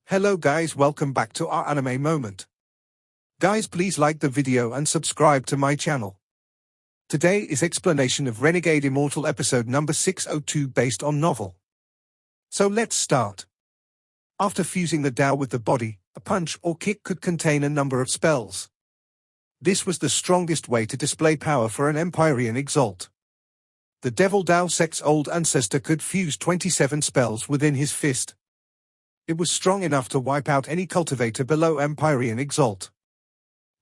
Hello guys, welcome back to our anime moment. Guys, please like the video and subscribe to my channel. Today is explanation of Renegade Immortal episode number 602 based on novel. So let's start. After fusing the Tao with the body, a punch or kick could contain a number of spells. This was the strongest way to display power for an Empirean exalt. The Devil Tao sect's old ancestor could fuse 27 spells within his fist. It was strong enough to wipe out any cultivator below Empirean exalt.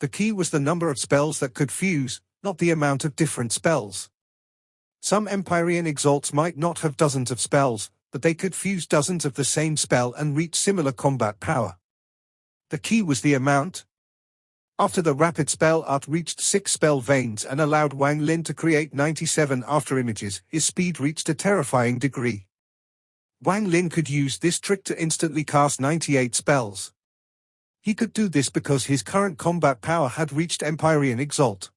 The key was the number of spells that could fuse, not the amount of different spells. Some Empirean exalts might not have dozens of spells, but they could fuse dozens of the same spell and reach similar combat power. The key was the amount. After the rapid spell art reached 6 spell veins and allowed Wang Lin to create 97 afterimages, his speed reached a terrifying degree. Wang Lin could use this trick to instantly cast 98 spells. He could do this because his current combat power had reached Empyrean Exalt.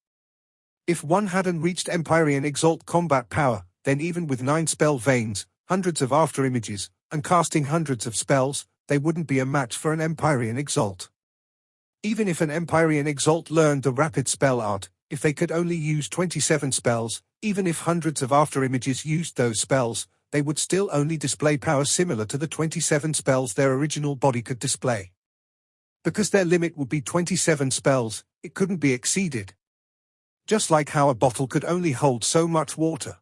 If one hadn't reached Empyrean Exalt combat power, then even with 9 spell veins, hundreds of afterimages, and casting hundreds of spells, they wouldn't be a match for an Empyrean Exalt. Even if an Empyrean Exalt learned the rapid spell art, if they could only use 27 spells, even if hundreds of afterimages used those spells, they would still only display power similar to the 27 spells their original body could display. Because their limit would be 27 spells, it couldn't be exceeded. Just like how a bottle could only hold so much water.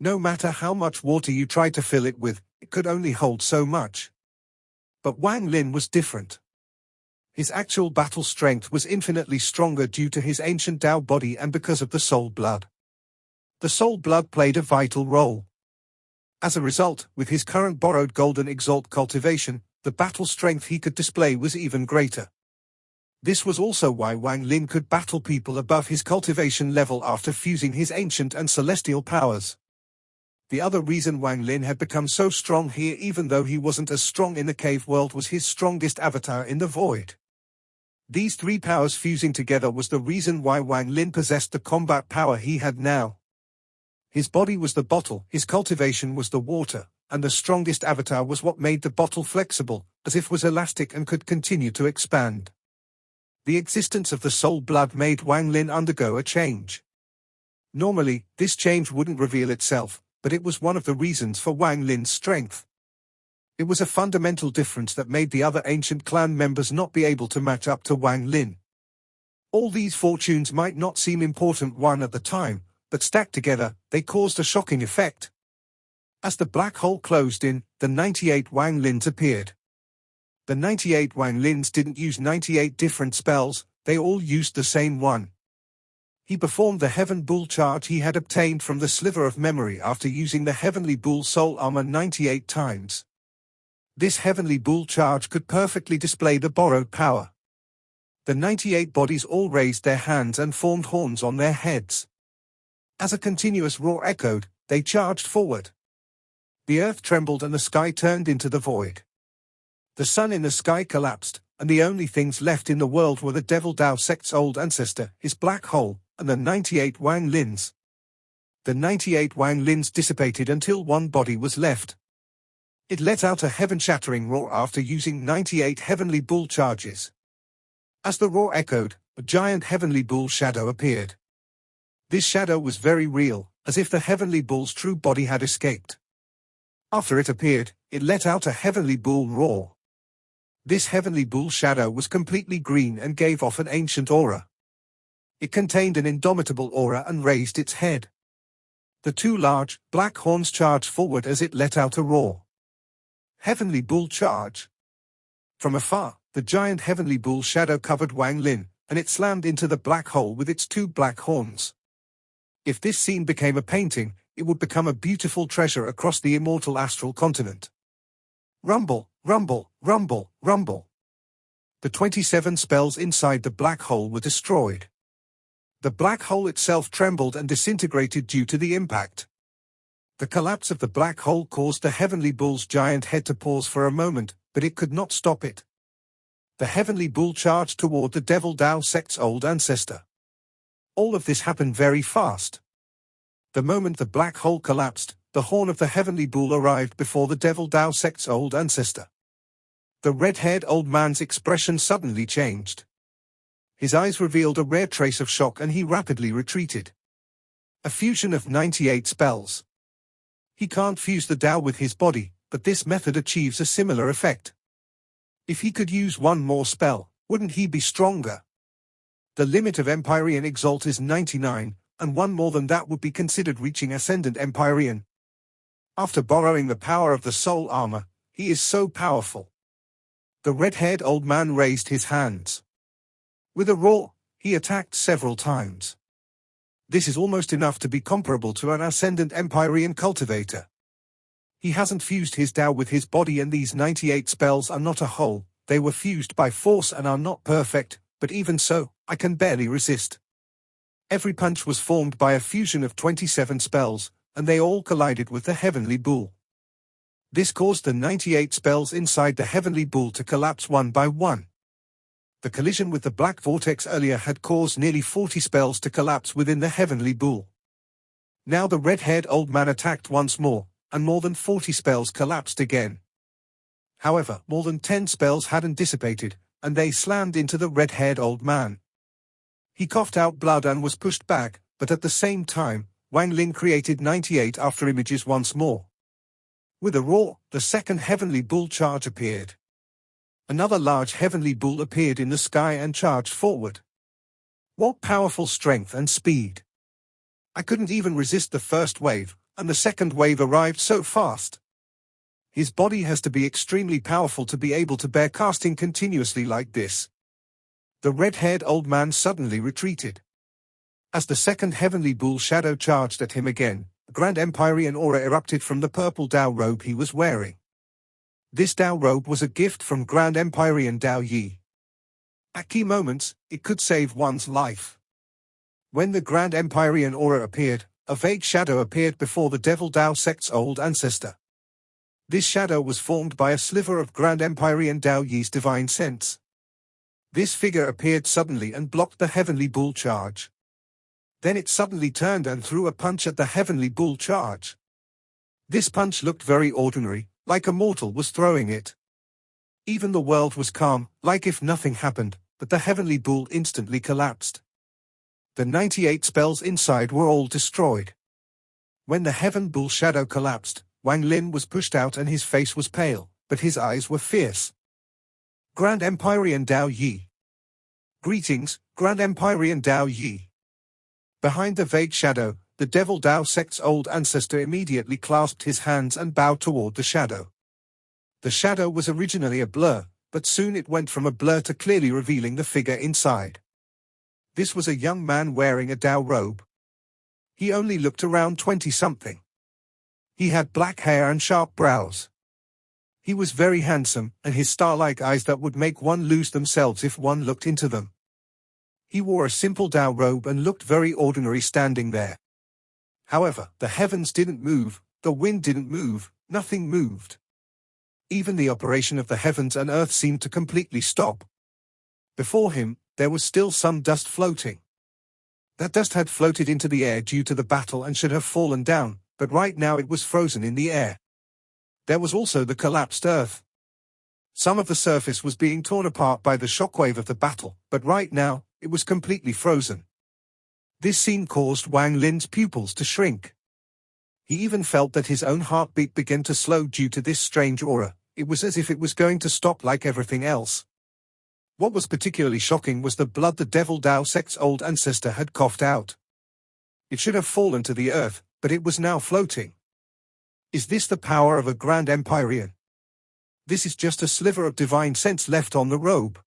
No matter how much water you tried to fill it with, it could only hold so much. But Wang Lin was different. His actual battle strength was infinitely stronger due to his ancient Tao body and because of the soul blood. The soul blood played a vital role. As a result, with his current borrowed golden exalt cultivation, the battle strength he could display was even greater. This was also why Wang Lin could battle people above his cultivation level after fusing his ancient and celestial powers. The other reason Wang Lin had become so strong here even though he wasn't as strong in the cave world was his strongest avatar in the void. These 3 powers fusing together was the reason why Wang Lin possessed the combat power he had now. His body was the bottle, his cultivation was the water, and the strongest avatar was what made the bottle flexible, as if it was elastic and could continue to expand. The existence of the soul blood made Wang Lin undergo a change. Normally, this change wouldn't reveal itself, but it was one of the reasons for Wang Lin's strength. It was a fundamental difference that made the other ancient clan members not be able to match up to Wang Lin. All these fortunes might not seem important one at the time, but stacked together, they caused a shocking effect. As the black hole closed in, the 98 Wang Lins appeared. The 98 Wang Lins didn't use 98 different spells, they all used the same one. He performed the Heaven Bull charge he had obtained from the Sliver of Memory after using the Heavenly Bull soul armor 98 times. This Heavenly Bull charge could perfectly display the borrowed power. The 98 bodies all raised their hands and formed horns on their heads. As a continuous roar echoed, they charged forward. The earth trembled and the sky turned into the void. The sun in the sky collapsed, and the only things left in the world were the Devil Tao sect's old ancestor, his black hole, and the 98 Wang Lins. The 98 Wang Lins dissipated until one body was left. It let out a heaven-shattering roar after using 98 Heavenly Bull charges. As the roar echoed, a giant Heavenly Bull shadow appeared. This shadow was very real, as if the Heavenly Bull's true body had escaped. After it appeared, it let out a Heavenly Bull roar. This Heavenly Bull shadow was completely green and gave off an ancient aura. It contained an indomitable aura and raised its head. The 2 large, black horns charged forward as it let out a roar. Heavenly Bull charge. From afar, the giant Heavenly Bull shadow covered Wang Lin, and it slammed into the black hole with its 2 black horns. If this scene became a painting, it would become a beautiful treasure across the immortal astral continent. Rumble, rumble, rumble, rumble. The 27 spells inside the black hole were destroyed. The black hole itself trembled and disintegrated due to the impact. The collapse of the black hole caused the Heavenly Bull's giant head to pause for a moment, but it could not stop it. The Heavenly Bull charged toward the Devil Tao sect's old ancestor. All of this happened very fast. The moment the black hole collapsed, the horn of the Heavenly Bull arrived before the Devil Tao sect's old ancestor. The red-haired old man's expression suddenly changed. His eyes revealed a rare trace of shock and he rapidly retreated. A fusion of 98 spells. He can't fuse the Tao with his body, but this method achieves a similar effect. If he could use one more spell, wouldn't he be stronger? The limit of Empyrean Exalt is 99, and one more than that would be considered reaching Ascendant Empyrean. After borrowing the power of the soul armor, he is so powerful. The red-haired old man raised his hands. With a roar, he attacked several times. This is almost enough to be comparable to an Ascendant Empyrean cultivator. He hasn't fused his Tao with his body, and these 98 spells are not a whole, they were fused by force and are not perfect, but even so, I can barely resist. Every punch was formed by a fusion of 27 spells, and they all collided with the Heavenly Bull. This caused the 98 spells inside the Heavenly Bull to collapse one by one. The collision with the Black Vortex earlier had caused nearly 40 spells to collapse within the Heavenly Bull. Now the red-haired old man attacked once more, and more than 40 spells collapsed again. However, more than 10 spells hadn't dissipated, and they slammed into the red-haired old man. He coughed out blood and was pushed back, but at the same time, Wang Lin created 98 after images once more. With a roar, the second Heavenly Bull charge appeared. Another large Heavenly Bull appeared in the sky and charged forward. What powerful strength and speed! I couldn't even resist the first wave, and the second wave arrived so fast. His body has to be extremely powerful to be able to bear casting continuously like this. The red-haired old man suddenly retreated. As the second Heavenly Bull shadow charged at him again, a Grand Empyrean aura erupted from the purple Tao robe he was wearing. This Tao robe was a gift from Grand Empyrean Tao Yi. At key moments, it could save one's life. When the Grand Empyrean aura appeared, a vague shadow appeared before the Devil Tao sect's old ancestor. This shadow was formed by a sliver of Grand Empyrean Tao Yi's divine sense. This figure appeared suddenly and blocked the Heavenly Bull charge. Then it suddenly turned and threw a punch at the Heavenly Bull charge. This punch looked very ordinary, like a mortal was throwing it. Even the world was calm, like if nothing happened, but the Heavenly Bull instantly collapsed. The 98 spells inside were all destroyed. When the Heaven Bull shadow collapsed, Wang Lin was pushed out and his face was pale, but his eyes were fierce. Grand Empyrean Tao Yi. Greetings, Grand Empyrean Tao Yi. Behind the vague shadow, the Devil Tao sect's old ancestor immediately clasped his hands and bowed toward the shadow. The shadow was originally a blur, but soon it went from a blur to clearly revealing the figure inside. This was a young man wearing a Tao robe. He only looked around 20-something. He had black hair and sharp brows. He was very handsome, and his star-like eyes that would make one lose themselves if one looked into them. He wore a simple Tao robe and looked very ordinary standing there. However, the heavens didn't move, the wind didn't move, nothing moved. Even the operation of the heavens and earth seemed to completely stop. Before him, there was still some dust floating. That dust had floated into the air due to the battle and should have fallen down, but right now it was frozen in the air. There was also the collapsed earth. Some of the surface was being torn apart by the shockwave of the battle, but right now, it was completely frozen. This scene caused Wang Lin's pupils to shrink. He even felt that his own heartbeat began to slow due to this strange aura. It was as if it was going to stop like everything else. What was particularly shocking was the blood the Devil Tao sect's old ancestor had coughed out. It should have fallen to the earth, but it was now floating. Is this the power of a Grand Empyrean? This is just a sliver of divine sense left on the robe.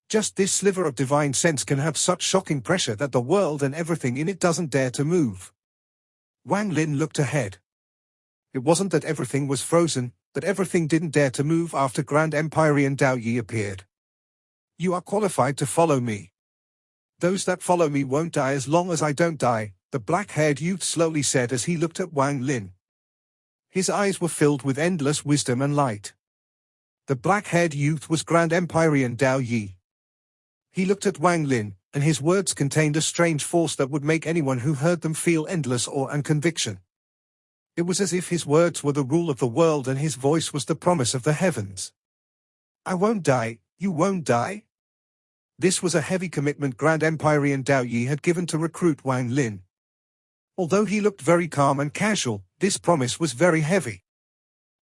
Just this sliver of divine sense can have such shocking pressure that the world and everything in it doesn't dare to move. Wang Lin looked ahead. It wasn't that everything was frozen, but everything didn't dare to move after Grand Empyrean Tao Yi appeared. You are qualified to follow me. Those that follow me won't die as long as I don't die, the black-haired youth slowly said as he looked at Wang Lin. His eyes were filled with endless wisdom and light. The black-haired youth was Grand Empyrean Tao Yi. He looked at Wang Lin, and his words contained a strange force that would make anyone who heard them feel endless awe and conviction. It was as if his words were the rule of the world and his voice was the promise of the heavens. I won't die, you won't die? This was a heavy commitment Grand Empyrean Dao Yi had given to recruit Wang Lin. Although he looked very calm and casual, this promise was very heavy.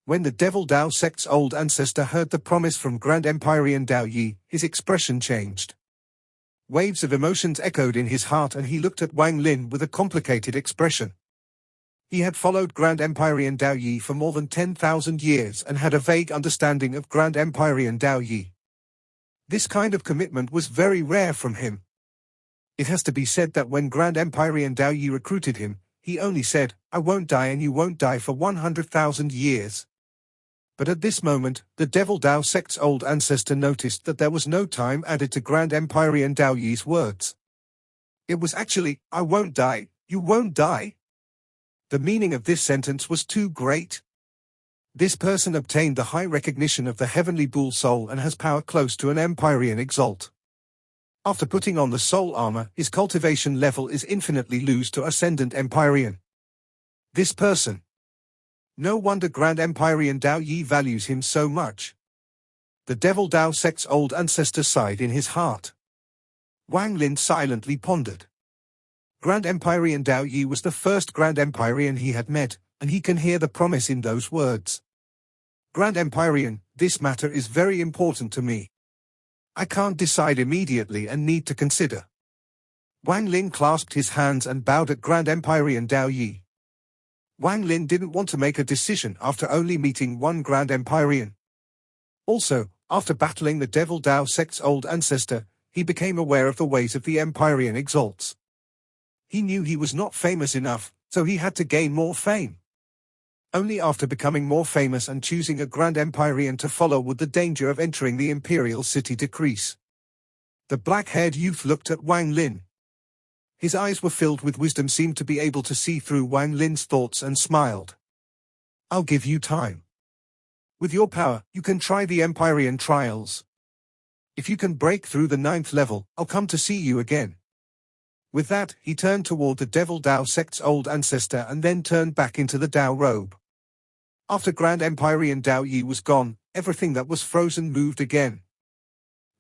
When the Devil Dao sect's old ancestor heard the promise from Grand Empyrean Dao Yi, his expression changed. Waves of emotions echoed in his heart and he looked at Wang Lin with a complicated expression. He had followed Grand Empyrean Dao Yi for more than 10,000 years and had a vague understanding of Grand Empyrean Dao Yi. This kind of commitment was very rare from him. It has to be said that when Grand Empyrean Dao Yi recruited him, he only said, "I won't die and you won't die for 100,000 years." But at this moment, the Devil Dao sect's old ancestor noticed that there was no time added to Grand Empyrean Dao Yi's words. It was actually, "I won't die, you won't die." The meaning of this sentence was too great. This person obtained the high recognition of the heavenly bull soul and has power close to an Empyrean exalt. After putting on the soul armor, his cultivation level is infinitely loose to Ascendant Empyrean. This person. No wonder Grand Empyrean Dao Yi values him so much. The Devil Dao sect's old ancestor sighed in his heart. Wang Lin silently pondered. Grand Empyrean Dao Yi was the first Grand Empyrean he had met, and he can hear the promise in those words. Grand Empyrean, this matter is very important to me. I can't decide immediately and need to consider. Wang Lin clasped his hands and bowed at Grand Empyrean Dao Yi. Wang Lin didn't want to make a decision after only meeting one Grand Empyrean. Also, after battling the Devil Dao sect's old ancestor, he became aware of the ways of the Empyrean exalts. He knew he was not famous enough, so he had to gain more fame. Only after becoming more famous and choosing a Grand Empyrean to follow would the danger of entering the imperial city decrease. The black-haired youth looked at Wang Lin. His eyes were filled with wisdom, seemed to be able to see through Wang Lin's thoughts and smiled. I'll give you time. With your power, you can try the Empyrean trials. If you can break through the 9th level, I'll come to see you again. With that, he turned toward the Devil Dao sect's old ancestor and then turned back into the Dao robe. After Grand Empyrean Dao Yi was gone, everything that was frozen moved again.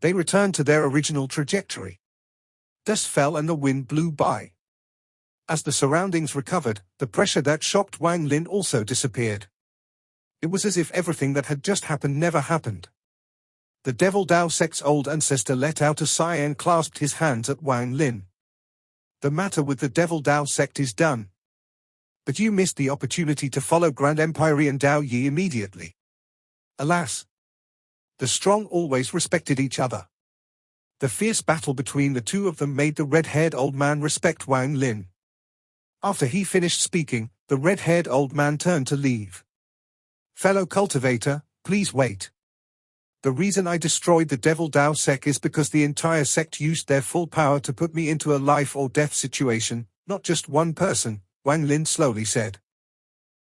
They returned to their original trajectory. Dust fell and the wind blew by. As the surroundings recovered, the pressure that shocked Wang Lin also disappeared. It was as if everything that had just happened never happened. The Devil Dao sect's old ancestor let out a sigh and clasped his hands at Wang Lin. The matter with the Devil Dao sect is done. But you missed the opportunity to follow Grand Empyrean Dao Yi immediately. Alas! The strong always respected each other. The fierce battle between the two of them made the red-haired old man respect Wang Lin. After he finished speaking, the red-haired old man turned to leave. Fellow cultivator, please wait. The reason I destroyed the Devil Dao sect is because the entire sect used their full power to put me into a life or death situation, not just one person, Wang Lin slowly said.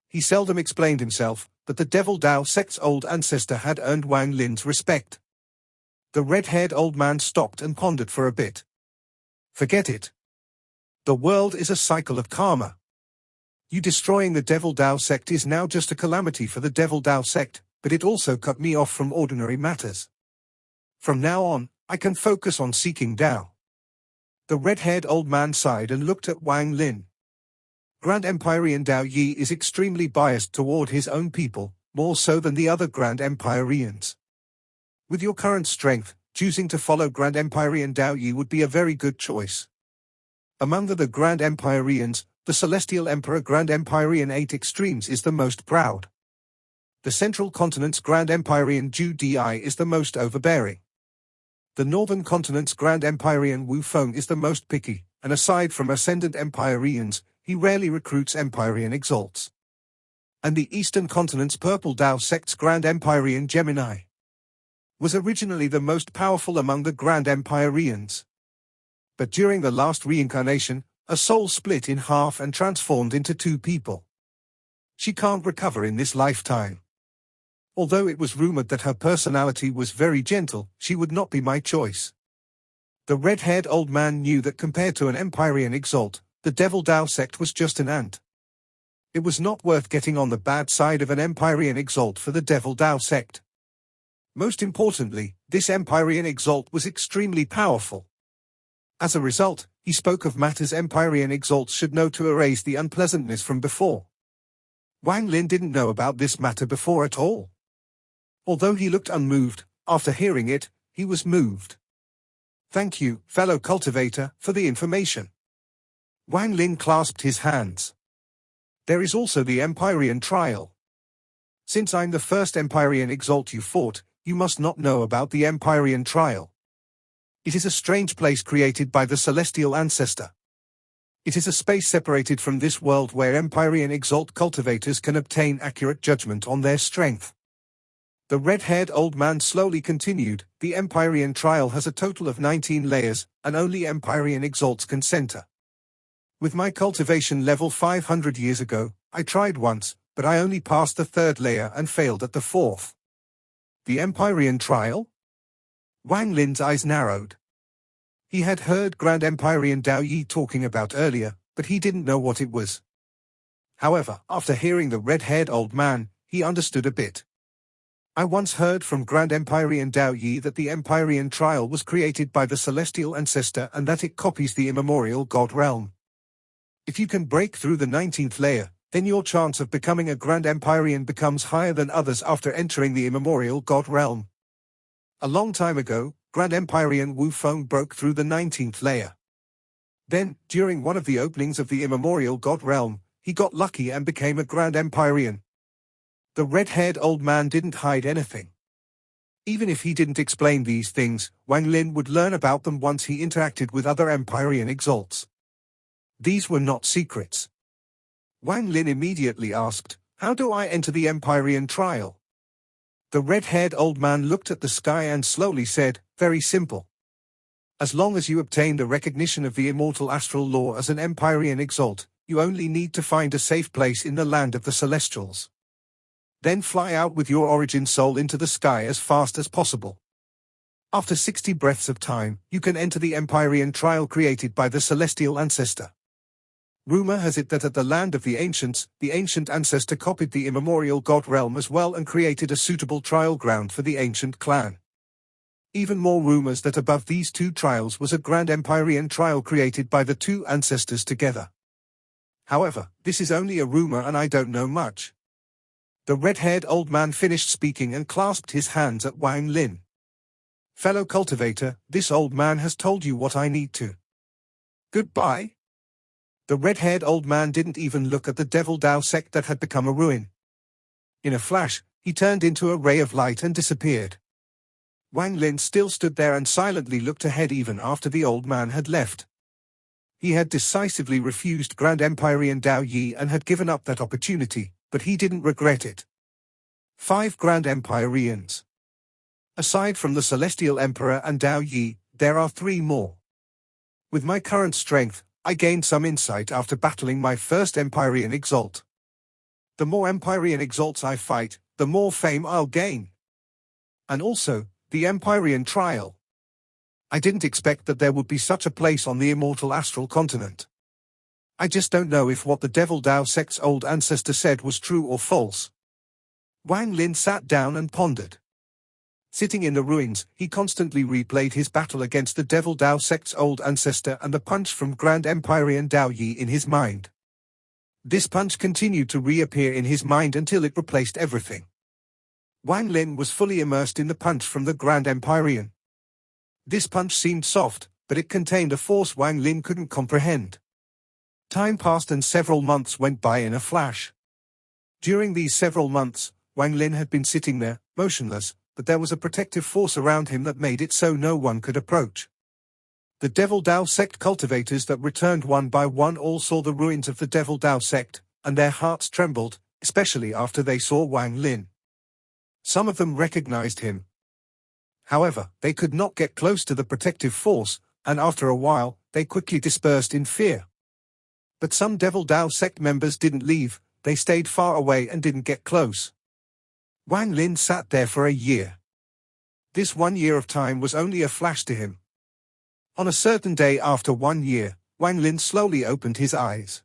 He seldom explained himself, but the Devil Dao sect's old ancestor had earned Wang Lin's respect. The red-haired old man stopped and pondered for a bit. Forget it. The world is a cycle of karma. You destroying the Devil Dao sect is now just a calamity for the Devil Dao sect, but it also cut me off from ordinary matters. From now on, I can focus on seeking Dao. The red-haired old man sighed and looked at Wang Lin. Grand Empyrean Dao Yi is extremely biased toward his own people, more so than the other Grand Empyreans. With your current strength, choosing to follow Grand Empyrean Dao Yi would be a very good choice. Among the Grand Empyreans, the Celestial Emperor Grand Empyrean 8 Extremes is the most proud. The Central Continent's Grand Empyrean Zhu Di is the most overbearing. The Northern Continent's Grand Empyrean Wu Feng is the most picky, and aside from Ascendant Empyreans, he rarely recruits Empyrean exalts. And the Eastern Continent's Purple Dao sect's Grand Empyrean Gemini was originally the most powerful among the Grand Empyreans. But during the last reincarnation, a soul split in half and transformed into two people. She can't recover in this lifetime. Although it was rumored that her personality was very gentle, she would not be my choice. The red-haired old man knew that compared to an Empyrean exalt, the Devil Dao sect was just an ant. It was not worth getting on the bad side of an Empyrean exalt for the Devil Dao sect. Most importantly, this Empyrean exalt was extremely powerful. As a result, he spoke of matters Empyrean exalts should know to erase the unpleasantness from before. Wang Lin didn't know about this matter before at all. Although he looked unmoved, after hearing it, he was moved. Thank you, fellow cultivator, for the information. Wang Lin clasped his hands. There is also the Empyrean trial. Since I'm the first Empyrean exalt you fought, you must not know about the Empyrean trial. It is a strange place created by the celestial ancestor. It is a space separated from this world where Empyrean exalt cultivators can obtain accurate judgment on their strength. The red-haired old man slowly continued, the Empyrean trial has a total of 19 layers, and only Empyrean exalts can center. With my cultivation level 500 years ago, I tried once, but I only passed the third layer and failed at the fourth. The Empyrean trial? Wang Lin's eyes narrowed. He had heard Grand Empyrean Dao Yi talking about earlier, but he didn't know what it was. However, after hearing the red-haired old man, he understood a bit. I once heard from Grand Empyrean Dao Yi that the Empyrean trial was created by the celestial ancestor and that it copies the immemorial god realm. If you can break through the 19th layer, then your chance of becoming a Grand Empyrean becomes higher than others after entering the immemorial god realm. A long time ago, Grand Empyrean Wu Feng broke through the 19th layer. Then, during one of the openings of the immemorial god realm, he got lucky and became a Grand Empyrean. The red-haired old man didn't hide anything. Even if he didn't explain these things, Wang Lin would learn about them once he interacted with other Empyrean exalts. These were not secrets. Wang Lin immediately asked, "How do I enter the Empyrean trial?" The red-haired old man looked at the sky and slowly said, "Very simple. As long as you obtain the recognition of the immortal astral law as an Empyrean exalt, you only need to find a safe place in the land of the Celestials. Then fly out with your origin soul into the sky as fast as possible. After 60 breaths of time, you can enter the Empyrean trial created by the celestial ancestor. Rumor has it that at the land of the ancients, the ancient ancestor copied the immemorial god realm as well and created a suitable trial ground for the ancient clan. Even more rumors that above these two trials was a grand Empyrean trial created by the two ancestors together. However, this is only a rumor and I don't know much." The red-haired old man finished speaking and clasped his hands at Wang Lin. "Fellow cultivator, this old man has told you what I need to. Goodbye." The red-haired old man didn't even look at the Devil Dao sect that had become a ruin. In a flash, he turned into a ray of light and disappeared. Wang Lin still stood there and silently looked ahead even after the old man had left. He had decisively refused Grand Empyrean Dao Yi and had given up that opportunity, but he didn't regret it. 5 Grand Empyreans. Aside from the Celestial Emperor and Dao Yi, there are 3 more. With my current strength, I gained some insight after battling my first Empyrean exalt. The more Empyrean exalts I fight, the more fame I'll gain. And also, the Empyrean trial. I didn't expect that there would be such a place on the immortal astral continent. I just don't know if what the Devil Dao sect's old ancestor said was true or false. Wang Lin sat down and pondered. Sitting in the ruins, he constantly replayed his battle against the Devil Dao sect's old ancestor and the punch from Grand Empyrean Dao Yi in his mind. This punch continued to reappear in his mind until it replaced everything. Wang Lin was fully immersed in the punch from the Grand Empyrean. This punch seemed soft, but it contained a force Wang Lin couldn't comprehend. Time passed and several months went by in a flash. During these several months, Wang Lin had been sitting there, motionless, but there was a protective force around him that made it so no one could approach. The Devil Dao sect cultivators that returned one by one all saw the ruins of the Devil Dao sect, and their hearts trembled, especially after they saw Wang Lin. Some of them recognized him. However, they could not get close to the protective force, and after a while, they quickly dispersed in fear. But some Devil Dao sect members didn't leave, they stayed far away and didn't get close. Wang Lin sat there for a year. This 1 year of time was only a flash to him. On a certain day after 1 year, Wang Lin slowly opened his eyes.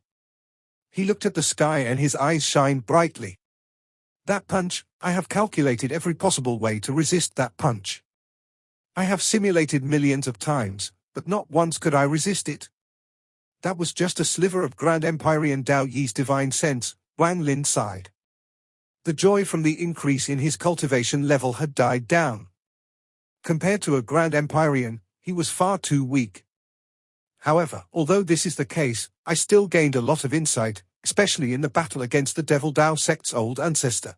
He looked at the sky and his eyes shined brightly. That punch, I have calculated every possible way to resist that punch. I have simulated millions of times, but not once could I resist it. That was just a sliver of Grand Empyrean Dao Yi's divine sense, Wang Lin sighed. The joy from the increase in his cultivation level had died down. Compared to a Grand Empyrean, he was far too weak. However, although this is the case, I still gained a lot of insight, especially in the battle against the Devil Dao sect's old ancestor.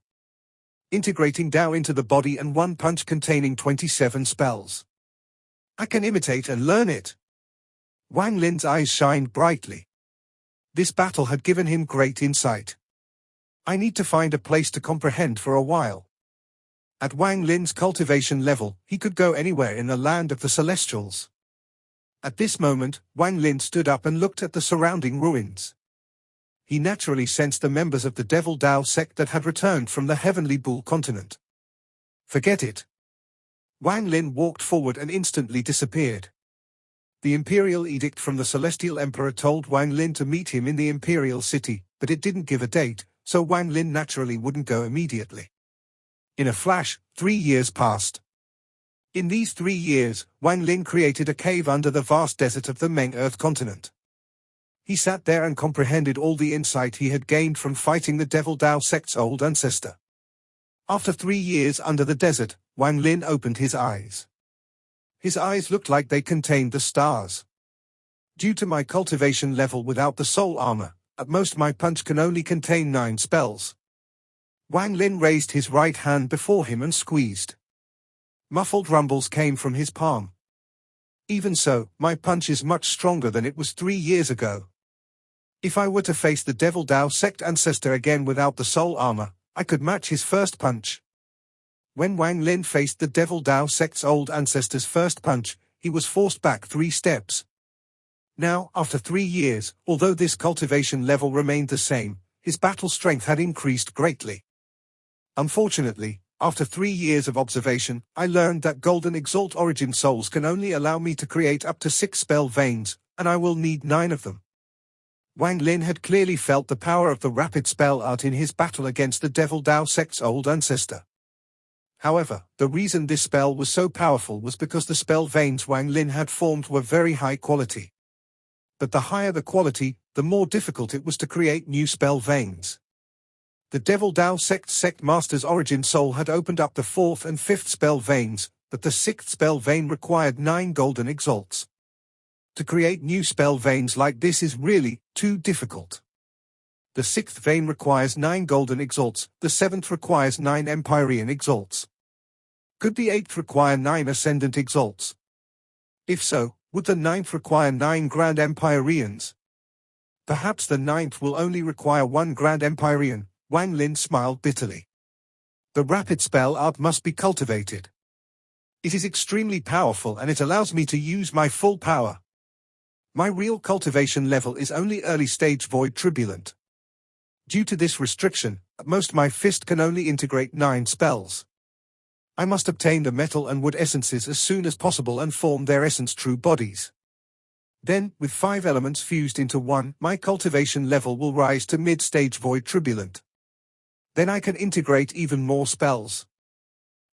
Integrating Dao into the body and one punch containing 27 spells. I can imitate and learn it. Wang Lin's eyes shined brightly. This battle had given him great insight. I need to find a place to comprehend for a while. At Wang Lin's cultivation level, he could go anywhere in the land of the Celestials. At this moment, Wang Lin stood up and looked at the surrounding ruins. He naturally sensed the members of the Devil Dao sect that had returned from the Heavenly Bull continent. Forget it. Wang Lin walked forward and instantly disappeared. The Imperial Edict from the Celestial Emperor told Wang Lin to meet him in the Imperial City, but it didn't give a date, so Wang Lin naturally wouldn't go immediately. In a flash, 3 years passed. In these 3 years, Wang Lin created a cave under the vast desert of the Meng Earth continent. He sat there and comprehended all the insight he had gained from fighting the Devil Dao sect's old ancestor. After 3 years under the desert, Wang Lin opened his eyes. His eyes looked like they contained the stars. Due to my cultivation level without the soul armor, at most my punch can only contain 9 spells. Wang Lin raised his right hand before him and squeezed. Muffled rumbles came from his palm. Even so, my punch is much stronger than it was 3 years ago. If I were to face the Devil Dao sect ancestor again without the soul armor, I could match his first punch. When Wang Lin faced the Devil Dao sect's old ancestor's first punch, he was forced back 3 steps. Now, after 3 years, although this cultivation level remained the same, his battle strength had increased greatly. Unfortunately, after 3 years of observation, I learned that Golden Exalt Origin Souls can only allow me to create up to 6 spell veins, and I will need 9 of them. Wang Lin had clearly felt the power of the rapid spell art in his battle against the Devil Dao sect's old ancestor. However, the reason this spell was so powerful was because the spell veins Wang Lin had formed were very high quality. But the higher the quality, the more difficult it was to create new spell veins. The Devil Dao sect master's origin soul had opened up the 4th and 5th spell veins, but the 6th spell vein required 9 golden exalts. To create new spell veins like this is really too difficult. The 6th vein requires 9 golden exalts, the 7th requires 9 Empyrean exalts. Could the 8th require 9 ascendant exalts? If so, would the 9th require 9 Grand Empyreans? Perhaps the 9th will only require 1 Grand Empyrean. Wang Lin smiled bitterly. The rapid spell art must be cultivated. It is extremely powerful and it allows me to use my full power. My real cultivation level is only early stage void turbulent. Due to this restriction, at most my fist can only integrate 9 spells. I must obtain the metal and wood essences as soon as possible and form their essence true bodies. Then, with 5 elements fused into one, my cultivation level will rise to mid-stage void turbulent. Then I can integrate even more spells.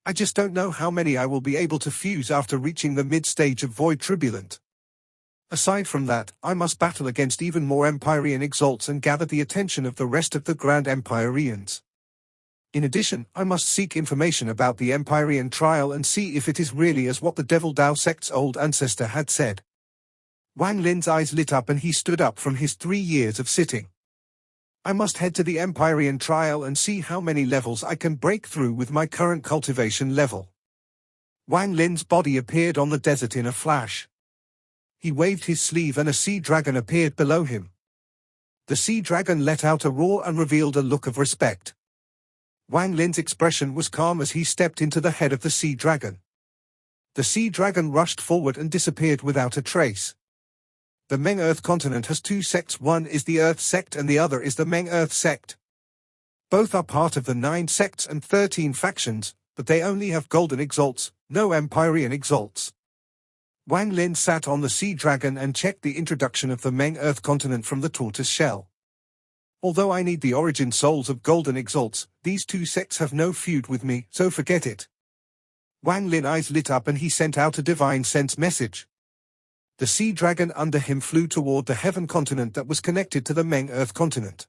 I just don't know how many I will be able to fuse after reaching the mid-stage of void turbulent. Aside from that, I must battle against even more Empyrean exalts and gather the attention of the rest of the Grand Empyreans. In addition, I must seek information about the Empyrean trial and see if it is really as what the Devil Dao sect's old ancestor had said. Wang Lin's eyes lit up and he stood up from his 3 years of sitting. I must head to the Empyrean trial and see how many levels I can break through with my current cultivation level. Wang Lin's body appeared on the desert in a flash. He waved his sleeve and a sea dragon appeared below him. The sea dragon let out a roar and revealed a look of respect. Wang Lin's expression was calm as he stepped into the head of the sea dragon. The sea dragon rushed forward and disappeared without a trace. The Meng Earth continent has 2 sects, one is the Earth sect and the other is the Meng Earth sect. Both are part of the 9 sects and 13 factions, but they only have golden exalts, no Empyrean exalts. Wang Lin sat on the sea dragon and checked the introduction of the Meng Earth continent from the tortoise shell. Although I need the origin souls of golden exalts, these two sects have no feud with me, so forget it. Wang Lin's eyes lit up and he sent out a divine sense message. The sea dragon under him flew toward the heaven continent that was connected to the Meng Earth continent.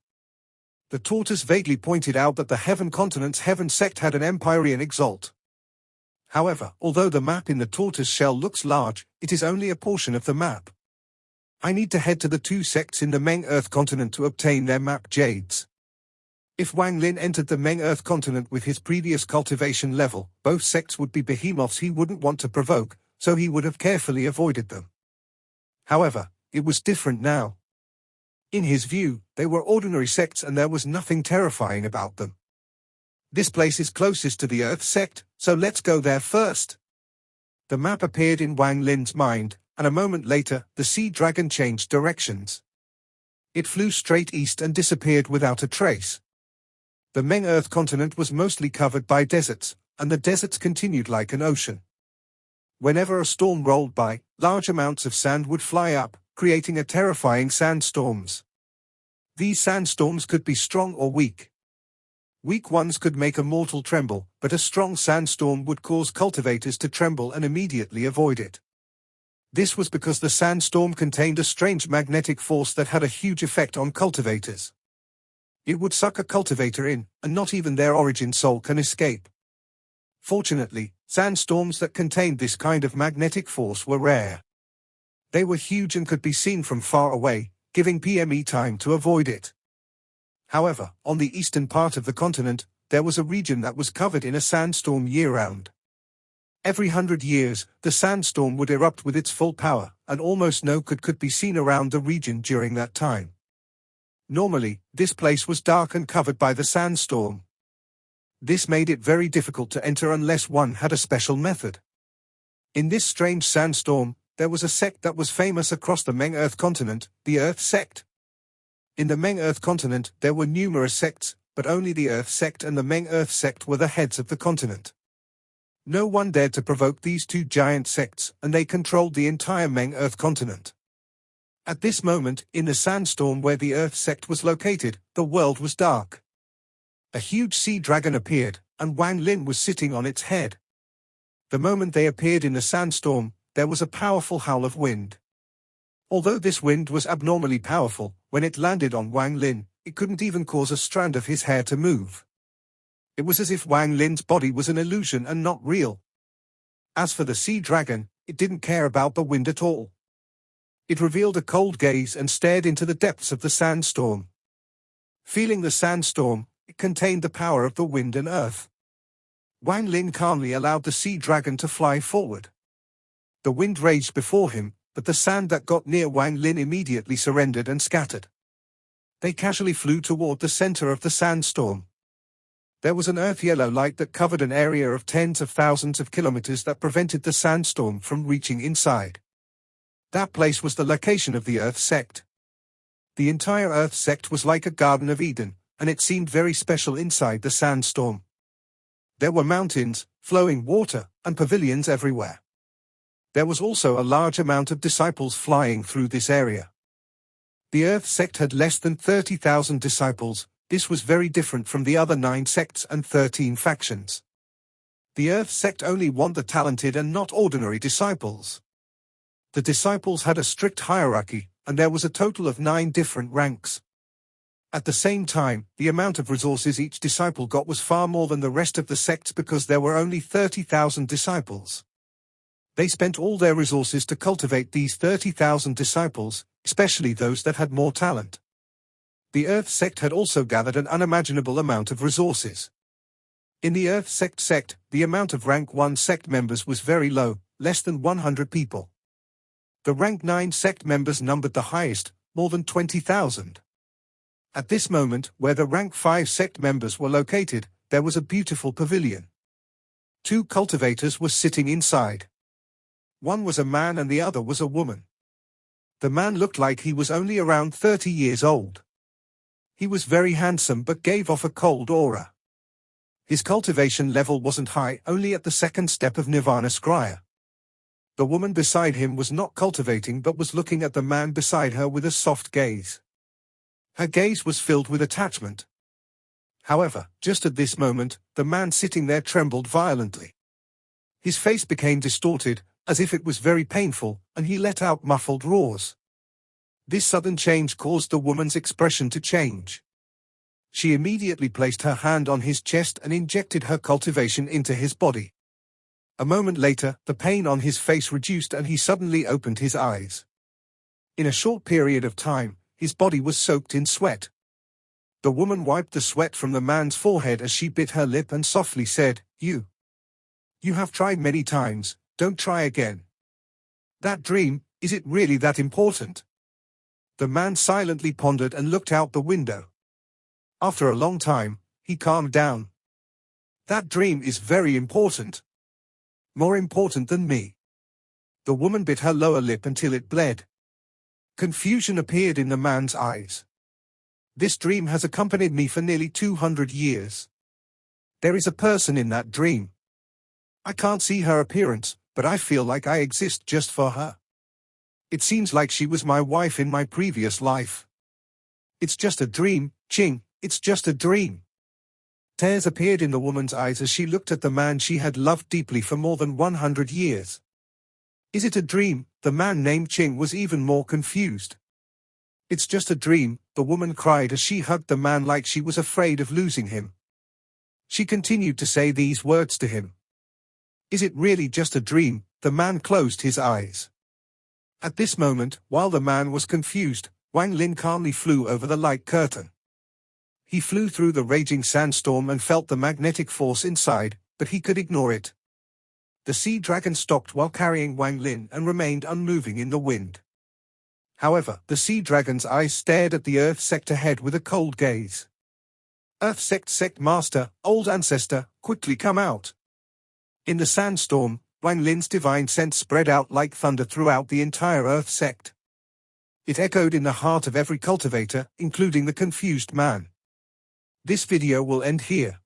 The tortoise vaguely pointed out that the heaven continent's heaven sect had an Empyrean exalt. However, although the map in the tortoise shell looks large, it is only a portion of the map. I need to head to the two sects in the Meng Earth continent to obtain their map jades. If Wang Lin entered the Meng Earth continent with his previous cultivation level, both sects would be behemoths he wouldn't want to provoke, so he would have carefully avoided them. However, it was different now. In his view, they were ordinary sects and there was nothing terrifying about them. This place is closest to the Earth sect, so let's go there first. The map appeared in Wang Lin's mind, and a moment later, the sea dragon changed directions. It flew straight east and disappeared without a trace. The Meng Earth continent was mostly covered by deserts, and the deserts continued like an ocean. Whenever a storm rolled by, large amounts of sand would fly up, creating a terrifying sandstorms. These sandstorms could be strong or weak. Weak ones could make a mortal tremble, but a strong sandstorm would cause cultivators to tremble and immediately avoid it. This was because the sandstorm contained a strange magnetic force that had a huge effect on cultivators. It would suck a cultivator in, and not even their origin soul can escape. Fortunately, sandstorms that contained this kind of magnetic force were rare. They were huge and could be seen from far away, giving PME time to avoid it. However, on the eastern part of the continent, there was a region that was covered in a sandstorm year-round. Every 100 years, the sandstorm would erupt with its full power, and almost no could be seen around the region during that time. Normally, this place was dark and covered by the sandstorm. This made it very difficult to enter unless one had a special method. In this strange sandstorm, there was a sect that was famous across the Meng Earth continent, the Earth sect. In the Meng Earth continent, there were numerous sects, but only the Earth sect and the Meng Earth sect were the heads of the continent. No one dared to provoke these two giant sects, and they controlled the entire Meng Earth continent. At this moment, in the sandstorm where the Earth sect was located, the world was dark. A huge sea dragon appeared, and Wang Lin was sitting on its head. The moment they appeared in the sandstorm, there was a powerful howl of wind. Although this wind was abnormally powerful, when it landed on Wang Lin, it couldn't even cause a strand of his hair to move. It was as if Wang Lin's body was an illusion and not real. As for the sea dragon, it didn't care about the wind at all. It revealed a cold gaze and stared into the depths of the sandstorm. Feeling the sandstorm, it contained the power of the wind and earth. Wang Lin calmly allowed the sea dragon to fly forward. The wind raged before him, but the sand that got near Wang Lin immediately surrendered and scattered. They casually flew toward the center of the sandstorm. There was an earth-yellow light that covered an area of tens of thousands of kilometers that prevented the sandstorm from reaching inside. That place was the location of the Earth sect. The entire Earth sect was like a Garden of Eden, and it seemed very special inside the sandstorm. There were mountains, flowing water, and pavilions everywhere. There was also a large amount of disciples flying through this area. The Earth sect had less than 30,000 disciples. This was very different from the other 9 sects and 13 factions. The Earth sect only want the talented and not ordinary disciples. The disciples had a strict hierarchy, and there was a total of 9 different ranks. At the same time, the amount of resources each disciple got was far more than the rest of the sects because there were only 30,000 disciples. They spent all their resources to cultivate these 30,000 disciples, especially those that had more talent. The Earth sect had also gathered an unimaginable amount of resources. In the Earth sect, the amount of rank 1 sect members was very low, less than 100 people. The rank 9 sect members numbered the highest, more than 20,000. At this moment, where the rank 5 sect members were located, there was a beautiful pavilion. 2 cultivators were sitting inside. One was a man and the other was a woman. The man looked like he was only around 30 years old. He was very handsome but gave off a cold aura. His cultivation level wasn't high, only at the 2nd step of Nirvana Scrya. The woman beside him was not cultivating but was looking at the man beside her with a soft gaze. Her gaze was filled with attachment. However, just at this moment, the man sitting there trembled violently. His face became distorted, as if it was very painful, and he let out muffled roars. This sudden change caused the woman's expression to change. She immediately placed her hand on his chest and injected her cultivation into his body. A moment later, the pain on his face reduced and he suddenly opened his eyes. In a short period of time, his body was soaked in sweat. The woman wiped the sweat from the man's forehead as she bit her lip and softly said, You have tried many times, don't try again. That dream, is it really that important? The man silently pondered and looked out the window. After a long time, he calmed down. That dream is very important. More important than me. The woman bit her lower lip until it bled. Confusion appeared in the man's eyes. This dream has accompanied me for nearly 200 years. There is a person in that dream. I can't see her appearance, but I feel like I exist just for her. It seems like she was my wife in my previous life. It's just a dream, Ching, it's just a dream. Tears appeared in the woman's eyes as she looked at the man she had loved deeply for more than 100 years. Is it a dream? The man named Ching was even more confused. It's just a dream, the woman cried as she hugged the man like she was afraid of losing him. She continued to say these words to him. Is it really just a dream? The man closed his eyes. At this moment, while the man was confused, Wang Lin calmly flew over the light curtain. He flew through the raging sandstorm and felt the magnetic force inside, but he could ignore it. The sea dragon stopped while carrying Wang Lin and remained unmoving in the wind. However, the sea dragon's eyes stared at the earth sect ahead with a cold gaze. Earth sect master, old ancestor, quickly come out. In the sandstorm, Wang Lin's divine scent spread out like thunder throughout the entire earth sect. It echoed in the heart of every cultivator, including the confused man. This video will end here.